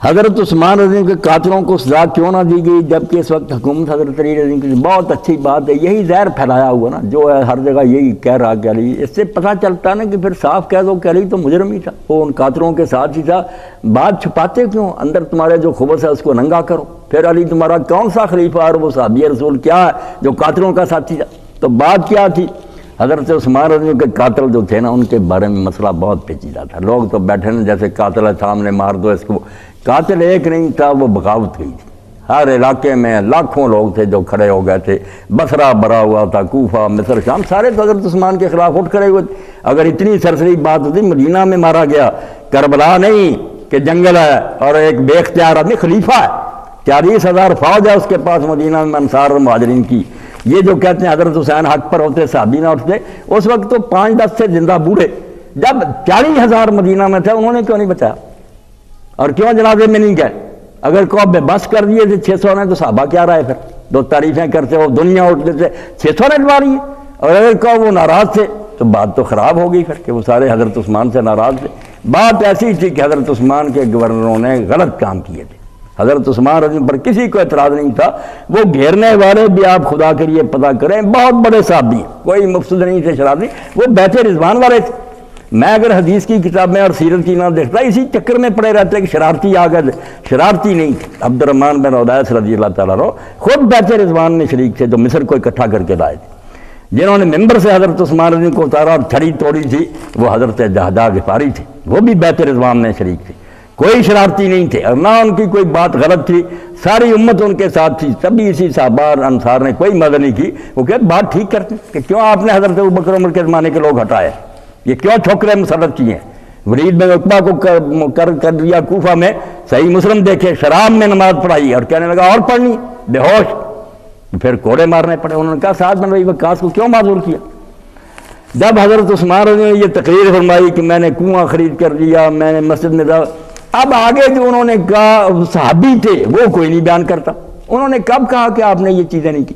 حضرت عثمان رضی اللہ عنہ کے قاتلوں کو سزا کیوں نہ دی گئی جبکہ اس وقت حکومت حضرت علی رضی اللہ عنہ کی؟ بہت اچھی بات ہے، یہی زہر پھیلایا ہوا نا، جو ہے ہر جگہ یہی کہہ رہا کہ علی، اس سے پتہ چلتا ہے نا کہ پھر صاف کہہ دو کہ علی تو مجرم ہی تھا، وہ ان قاتلوں کے ساتھ ہی تھا، بات چھپاتے کیوں؟ اندر تمہارے جو خبث ہے اس کو ننگا کرو، پھر علی تمہارا کون سا خلیفہ اور وہ صحابی رسول کیا ہے جو قاتلوں کا ساتھی تھا؟ تو بات کیا تھی؟ حضرت عثمان رضی اللہ عنہ کے قاتل جو تھے نا ان کے بارے میں مسئلہ بہت پیچیدہ تھا، لوگ تو بیٹھے نا جیسے قاتل ہے سامنے مار دو اس کو، قاتل ایک نہیں تھا، وہ بغاوت ہوئی تھی، ہر علاقے میں لاکھوں لوگ تھے جو کھڑے ہو گئے تھے، بصرہ بھرا ہوا تھا، کوفہ مصر شام سارے تو حضرت عثمان کے خلاف اٹھ کھڑے ہوئے تھے۔ اگر اتنی سرسری بات ہوتی مدینہ میں مارا گیا، کربلا نہیں کہ جنگل ہے اور ایک بے اختیار آدمی خلیفہ ہے، 40,000 فوج ہے اس کے پاس مدینہ میں انصار اور مہاجرین کی، یہ جو کہتے ہیں حضرت حسین حق پر ہوتے صحابی نہ اٹھتے، اس وقت تو 5-10 سے زندہ بوڑھے، جب 40,000 مدینہ میں تھے انہوں نے کیوں نہیں بچایا اور کیوں جنازے میں نہیں گئے؟ اگر کو بے بس کر دیے تھے 600 نے تو صحابہ کیا رہے؟ پھر دو تعریفیں کرتے ہو دنیا اٹھتے تھے 600 نے ڈوا رہی ہے، اور اگر کو وہ ناراض تھے تو بات تو خراب ہو گئی پھر کہ وہ سارے حضرت عثمان سے ناراض تھے۔ بات ایسی تھی کہ حضرت عثمان کے گورنروں نے غلط کام کیے تھے، حضرت عثمان رضی اللہ عنہ پر کسی کو اعتراض نہیں تھا، وہ گھیرنے والے بھی آپ خدا کے لیے پتہ کریں بہت بڑے صحابی ہیں، کوئی مفسد نہیں تھے شرارتی، وہ بیت رضوان والے تھے۔ میں اگر حدیث کی کتابیں اور سیرت کی نہ دیکھتا اسی چکر میں پڑے رہتے کہ شرارتی آ گئے، شرارتی نہیں تھے۔ عبد الرحمن بن عدیس رضی اللہ تعالیٰ عنہ خود بیت رضوان میں شریک تھے، جو مصر کو اکٹھا کر کے لائے تھے، جنہوں نے ممبر سے حضرت عثمان رضی اللہ عنہ کو اتارا اور چھڑی توڑی تھی وہ حضرت جہدہ غفاری تھے، وہ بھی بیت رضوان میں شریک تھے، کوئی شرارتی نہیں تھے اور نہ ان کی کوئی بات غلط تھی، ساری امت ان کے ساتھ تھی، سبھی اسی صحابہ اور انصار نے کوئی مدد نہیں کی، وہ کہ بات ٹھیک کرتے کہ کیوں آپ نے حضرت ابوبکر عمر کے زمانے کے لوگ ہٹائے، یہ کیوں ٹھوکریں مسلط کیے ہیں؟ ولید بن عتبہ کو کر دیا کوفہ میں، صحیح مسلم دیکھے شراب میں نماز پڑھائی اور کہنے لگا اور پڑھنی، بے ہوش، پھر کوڑے مارنے پڑے۔ انہوں نے کہا سعد بن ربیع وقاص کو کیوں معذور کیا؟ جب حضرت عثمان نے یہ تقریر فرمائی کہ میں نے کنواں خرید کر دیا، میں نے مسجد میں اب آگے جو انہوں نے کہا صحابی تھے وہ کوئی نہیں بیان کرتا، انہوں نے کب کہا کہ آپ نے یہ چیزیں نہیں کی؟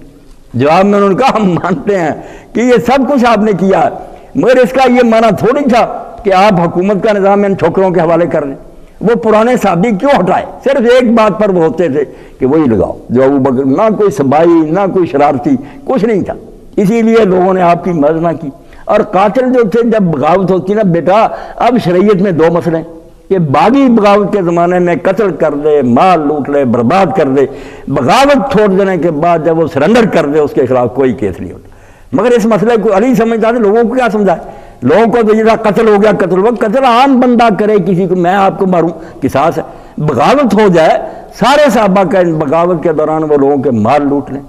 جواب میں انہوں نے کہا ہم مانتے ہیں کہ یہ سب کچھ آپ نے کیا ہے، مگر اس کا یہ معنی تھوڑی تھا کہ آپ حکومت کا نظام ان ٹھوکروں کے حوالے کر دیں۔ وہ پرانے صحابی کیوں ہٹائے؟ صرف ایک بات پر وہ ہوتے تھے کہ وہی لگاؤ جو ابوبکر، نہ کوئی سبائی نہ کوئی شرارتی، کچھ نہیں تھا، اسی لیے لوگوں نے آپ کی مدد نہ کی۔ اور قاتل جو تھے جب بغاوت ہوتی نا بیٹا، اب شریعت میں 2 مسئلے ہیں، کہ باغی بغاوت کے زمانے میں قتل کر دے، مال لوٹ لے، برباد کر دے، بغاوت چھوڑ دینے کے بعد جب وہ سرنڈر کر دے اس کے خلاف کوئی کیس نہیں ہوتا۔ مگر اس مسئلے کو علی سمجھتا تھا، لوگوں کو کیا سمجھائے؟ لوگوں کو تو یہ قتل ہو گیا، قتل عام بندہ کرے کسی کو، میں آپ کو ماروں قصاص ہے، بغاوت ہو جائے، سارے صحابہ کا بغاوت کے دوران وہ لوگوں کے مال لوٹ لیں،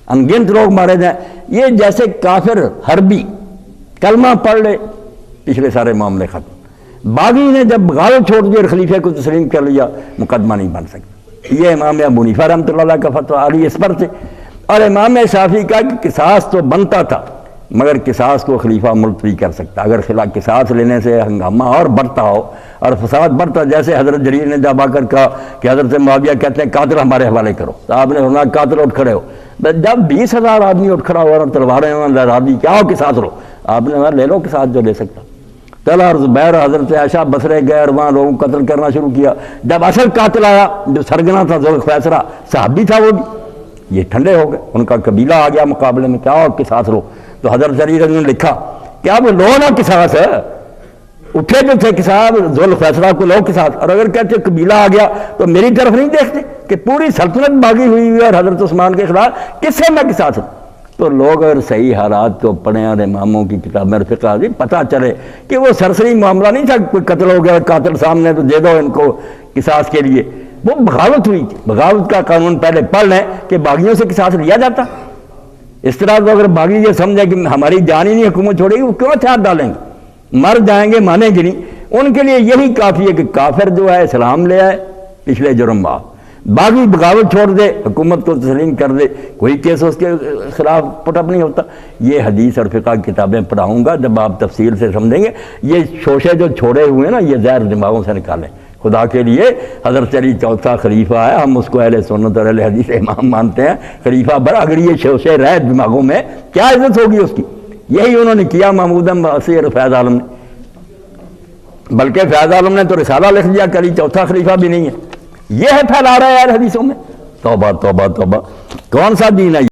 انگنت لوگ مارے جائیں، یہ جیسے کافر حربی کلمہ پڑھ لے پچھلے سارے معاملے ختم۔ باغی نے جب بغاوت چھوڑ دی اور خلیفے کو تسلیم کر لیا، مقدمہ نہیں بن سکتا۔ یہ امام ابو حنیفہ رحمۃ اللہ علیہ کا فتویٰ علی اس پر تھے، اور امام شافعی کا کہ قصاص تو بنتا تھا مگر قصاص کو خلیفہ ملتوی کر سکتا، اگر قصاص لینے سے ہنگامہ اور بڑھتا ہو اور فساد بڑھتا، جیسے حضرت جریر نے جب آ کر کہا کہ حضرت معاویہ کہتے ہیں قاتل ہمارے حوالے کرو، تو آپ نے فرمایا قاتل اٹھ کھڑے ہو، جب 20,000 آدمی اٹھ کھڑا ہوا اور تلواریں لہرا دی، کیا ہو قصاص لو، آپ نے کہا لے لو قصاص جو لے سکتا۔ چلا اور زبیر حضرت عائشہ بصرے گئے اور وہاں لوگوں کو قتل کرنا شروع کیا۔ جب اصل قاتل آیا جو سرگنا تھا ذوالخویسرہ صحابی تھا، وہ بھی یہ ٹھنڈے ہو گئے، ان کا قبیلہ آ گیا مقابلے میں، کیا ہو قصاص لو، تو حضرت علی نے لکھا کیا وہ لو نا قصاص ہے، اٹھے جو تھے قصاص ذوالخویسرہ کو لو قصاص، اور اگر کہتے قبیلہ آ گیا تو میری طرف نہیں دیکھتے کہ پوری سلطنت باغی ہوئی ہوئی اور حضرت عثمان کے خلاف، کس سے میں قصاص ہوں؟ تو لوگ اگر صحیح حالات کو پڑھیں اور اماموں کی کتابیں اور فقہ بھی پتہ چلے کہ وہ سرسری معاملہ نہیں تھا، کوئی قتل ہو گیا قاتل سامنے تو دے دو ان کو قصاص کے لیے، وہ بغاوت ہوئی تھی۔ بغاوت کا قانون پہلے پڑھ لیں کہ باغیوں سے قصاص لیا جاتا، اس طرح تو اگر باغی یہ سمجھے کہ ہماری جان ہی نہیں حکومت چھوڑے گی، وہ کیوں ہتھیار ڈالیں گے، مر جائیں گے مانیں گے نہیں۔ ان کے لیے یہی کافی ہے کہ کافر جو ہے اسلام لے آئے، پچھلے جرم معاف، باغی بغاوت چھوڑ دے، حکومت کو تسلیم کر دے، کوئی کیس اس کے خلاف پٹ اپ نہیں ہوتا۔ یہ حدیث اور فقہ کتابیں پڑھاؤں گا، جب آپ تفصیل سے سمجھیں گے۔ یہ شوشے جو چھوڑے ہوئے ہیں نا، یہ زہر دماغوں سے نکالیں خدا کے لیے۔ حضرت علی چوتھا خلیفہ ہے، ہم اس کو اہل سنت اور اہل حدیث امام مانتے ہیں، خلیفہ بڑا، اگر یہ شوشے رہے دماغوں میں کیا عزت ہوگی اس کی؟ یہی انہوں نے کیا محمود عباسی اور فیض عالم نے، بلکہ فیض عالم نے تو رسالہ لکھ دیا کہ علی چوتھا خلیفہ بھی نہیں ہے، یہ ہے پھیلا رہا ہے یار حدیثوں میں. توبہ توبہ توبہ، کون سا دین ہے؟